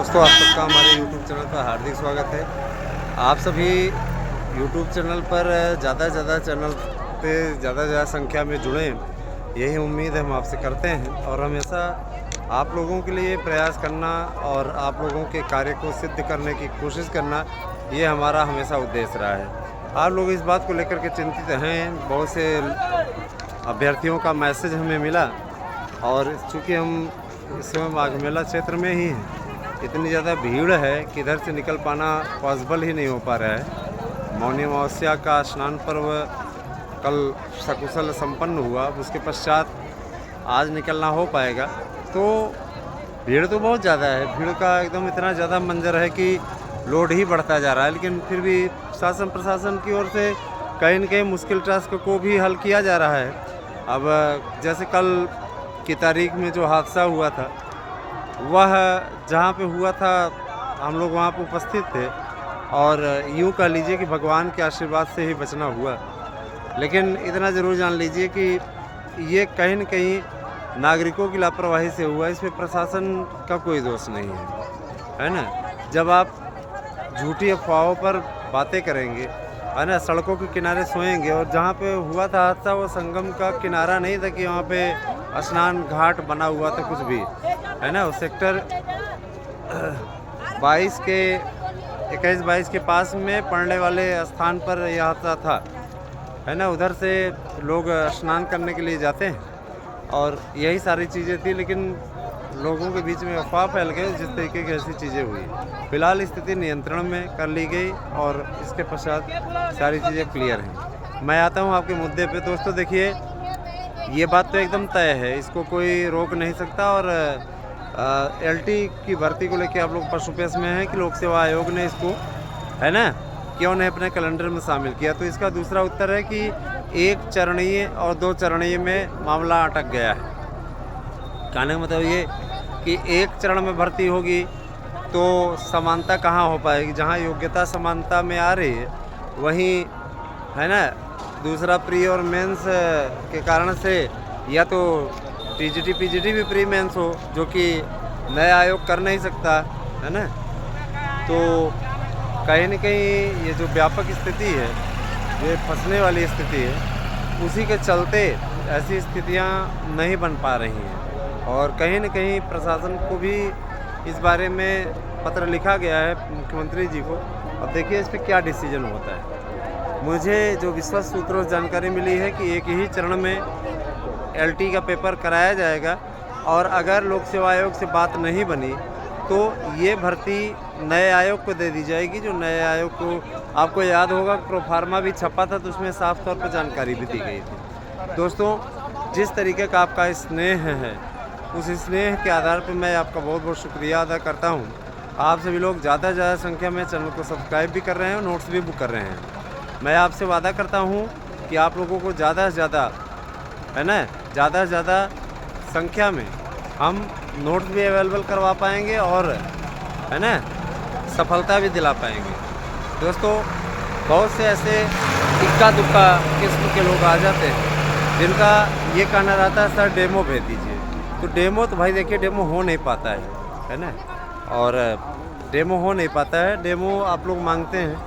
दोस्तों, आप सबका हमारे YouTube चैनल पर हार्दिक स्वागत है। आप सभी YouTube चैनल पर ज़्यादा से ज़्यादा चैनल पे ज़्यादा से ज़्यादा संख्या में जुड़ें, यही उम्मीद हम आपसे करते हैं और हमेशा आप लोगों के लिए प्रयास करना और आप लोगों के कार्य को सिद्ध करने की कोशिश करना, ये हमारा हमेशा उद्देश्य रहा है। आप लोग इस बात को लेकर के चिंतित हैं, बहुत से अभ्यर्थियों का मैसेज हमें मिला और चूँकि हम इस समय माघ मेला क्षेत्र में ही हैं, इतनी ज़्यादा भीड़ है कि इधर से निकल पाना पॉसिबल ही नहीं हो पा रहा है। मौनी अमावस्या का स्नान पर्व कल सकुशल संपन्न हुआ, उसके पश्चात आज निकलना हो पाएगा। तो भीड़ तो बहुत ज़्यादा है, भीड़ का एकदम इतना ज़्यादा मंजर है कि लोड ही बढ़ता जा रहा है। लेकिन फिर भी शासन प्रशासन की ओर से कहीं न कहीं मुश्किल टास्क को भी हल किया जा रहा है। अब जैसे कल की तारीख में जो हादसा हुआ था, वह जहाँ पे हुआ था हम लोग वहाँ पे उपस्थित थे और यूँ कह लीजिए कि भगवान के आशीर्वाद से ही बचना हुआ। लेकिन इतना ज़रूर जान लीजिए कि ये कहीं न कहीं नागरिकों की लापरवाही से हुआ, इसमें प्रशासन का कोई दोष नहीं है ना? जब आप झूठी अफवाहों पर बातें करेंगे, है ना, सड़कों के किनारे सोएंगे और जहाँ पे हुआ था हादसा वो संगम का किनारा नहीं था कि वहाँ पे स्नान घाट बना हुआ था कुछ भी, है ना। उस सेक्टर 22 के 21-22 के पास में पड़ने वाले स्थान पर यह हादसा था, है ना। उधर से लोग स्नान करने के लिए जाते हैं और यही सारी चीज़ें थी, लेकिन लोगों के बीच में अफवाह फैल गई जिस तरीके की ऐसी चीज़ें हुई। फिलहाल स्थिति नियंत्रण में कर ली गई और इसके पश्चात सारी चीज़ें क्लियर हैं। मैं आता हूँ आपके मुद्दे पे। दोस्तों देखिए, ये बात तो एकदम तय है, इसको कोई रोक नहीं सकता और एलटी की भर्ती को लेकर आप लोग पशुपेश में हैं कि लोक सेवा आयोग ने इसको, है ना, क्यों नहीं अपने कैलेंडर में शामिल किया। तो इसका दूसरा उत्तर है कि एक चरणीय और 2 चरणीय में मामला अटक गया है। कहने का मतलब ये कि एक चरण में भर्ती होगी तो समानता कहाँ हो पाएगी। जहाँ योग्यता समानता में आ रही है वहीं, है ना, दूसरा प्री और मेंस के कारण से या तो टीजीटी पीजीटी भी प्री मेंस हो, जो कि नया आयोग कर नहीं सकता, है ना। तो कहीं न कहीं ये जो व्यापक स्थिति है, ये फंसने वाली स्थिति है, उसी के चलते ऐसी स्थितियाँ नहीं बन पा रही हैं और कहीं न कहीं प्रशासन को भी इस बारे में पत्र लिखा गया है मुख्यमंत्री जी को। अब देखिए इस पर क्या डिसीजन होता है। मुझे जो विश्वस्त सूत्रों से जानकारी मिली है कि एक ही चरण में एलटी का पेपर कराया जाएगा और अगर लोक सेवा आयोग से बात नहीं बनी तो ये भर्ती नए आयोग को दे दी जाएगी। जो नए आयोग को, आपको याद होगा, प्रोफार्मा भी छपा था तो उसमें साफ तौर पर जानकारी भी दी गई थी। दोस्तों, जिस तरीके का आपका स्नेह है, उस स्नेह के आधार पर मैं आपका बहुत बहुत शुक्रिया अदा करता हूँ। आप सभी लोग ज़्यादा से ज़्यादा संख्या में चैनल को सब्सक्राइब भी कर रहे हैं और नोट्स भी बुक कर रहे हैं। मैं आपसे वादा करता हूँ कि आप लोगों को ज़्यादा से ज़्यादा, है ना, ज़्यादा से ज़्यादा संख्या में हम नोट्स भी अवेलेबल करवा पाएंगे और, है ना, सफलता भी दिला पाएंगे। दोस्तों, बहुत से ऐसे इक्का दुक्का किस्म के लोग आ जाते हैं जिनका ये कहना रहता है सर डेमो भेज दीजिए। तो डेमो तो भाई देखिए डेमो हो नहीं पाता है ना, और डेमो हो नहीं पाता है। डेमो आप लोग मांगते हैं,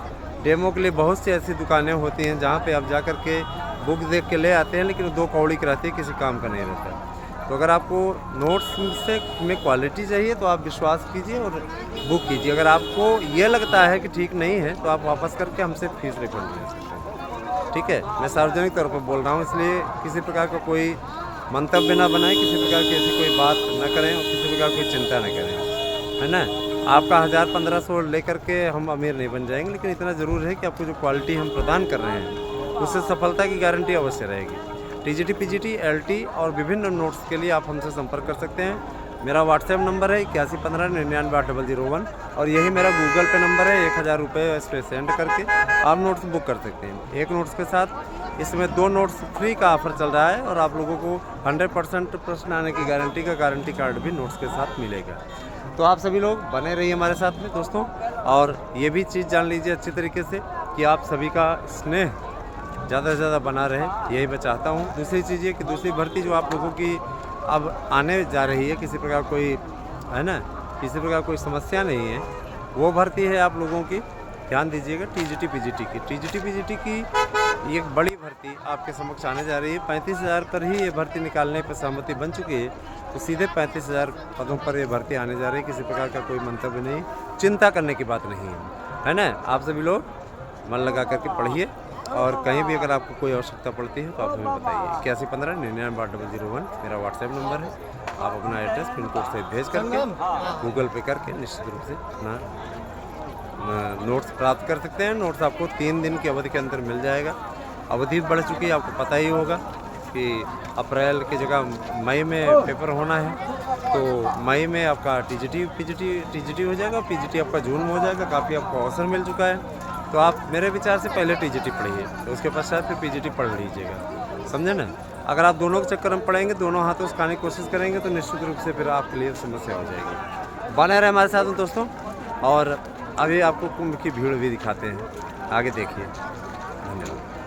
डेमो के लिए बहुत सी ऐसी दुकानें होती हैं जहाँ पे आप जा कर के बुक देख के ले आते हैं, लेकिन 2 कौड़ी की रहती है, किसी काम का नहीं रहता। तो अगर आपको नोट्स से में क्वालिटी चाहिए तो आप विश्वास कीजिए और बुक कीजिए। अगर आपको ये लगता है कि ठीक नहीं है तो आप वापस करके हमसे फीस रिफंड ले सकते हैं, ठीक है। मैं सार्वजनिक तौर पर बोल रहा हूँ, इसलिए किसी प्रकार का कोई मंतव्य ना बनाएं, किसी प्रकार की ऐसी कोई बात न करें और किसी प्रकार कोई चिंता न करें, है ना। आपका 1000-1500 लेकर के हम अमीर नहीं बन जाएंगे, लेकिन इतना ज़रूर है कि आपको जो क्वालिटी हम प्रदान कर रहे हैं उससे सफलता की गारंटी अवश्य रहेगी। टीजीटी पीजीटी एलटी और विभिन्न नोट्स के लिए आप हमसे संपर्क कर सकते हैं। मेरा व्हाट्सएप नंबर है 8115998001 और यही मेरा गूगल पे नंबर है। 1000 रुपये इस पर सेंड करके आप नोट्स बुक कर सकते हैं। एक नोट्स के साथ इसमें 2 नोट्स फ्री का ऑफर चल रहा है और आप लोगों को 100% प्रश्न आने की गारंटी का गारंटी कार्ड भी नोट्स के साथ मिलेगा। तो आप सभी लोग बने रहिए हमारे साथ में दोस्तों, और ये भी चीज़ जान लीजिए अच्छी तरीके से कि आप सभी का स्नेह ज़्यादा से ज़्यादा बना रहे, यही मैं चाहता हूँ। दूसरी चीज़ ये कि दूसरी भर्ती जो आप लोगों की अब आने जा रही है, किसी प्रकार कोई, है ना, किसी प्रकार कोई समस्या नहीं है। वो भर्ती है आप लोगों की, ध्यान दीजिएगा, टीजीटी पीजीटी की। टीजीटी पीजीटी की एक बड़ी भर्ती आपके समक्ष आने जा रही है। 35,000 पर ही ये भर्ती निकालने पर सहमति बन चुकी है, तो सीधे 35,000 पदों पर ये भर्ती आने जा रही है। किसी प्रकार का कोई मंतव्य नहीं, चिंता करने की बात नहीं है ना। आप सभी लोग मन लगा करके पढ़िए, और कहीं भी अगर आपको कोई आवश्यकता पड़ती है तो आप हमें बताइए। 8115-99-800 मेरा व्हाट्सएप नंबर है। आप अपना एड्रेस पिन कोड से भेज करके गूगल पे करके निश्चित रूप से अपना नोट्स प्राप्त कर सकते हैं। नोट्स आपको 3 दिन की अवधि के अंदर मिल जाएगा। अवधि बढ़ चुकी है, आपको पता ही होगा कि अप्रैल की जगह मई में पेपर होना है, तो मई में आपका टीजीटी हो जाएगा, पीजीटी आपका जून में हो जाएगा। काफ़ी आपको अवसर मिल चुका है, तो आप मेरे विचार से पहले टीजीटी पढ़िए, तो उसके पश्चात फिर पीजीटी पढ़ लीजिएगा, समझे ना। अगर आप दोनों के चक्कर में पढ़ेंगे, दोनों हाथों से खाने की कोशिश करेंगे, तो निश्चित रूप से फिर आपके लिए समस्या हो जाएगी। बने रहे हमारे साथ दोस्तों, और अभी आपको कुंभ की भीड़ भी दिखाते हैं, आगे देखिए। धन्यवाद।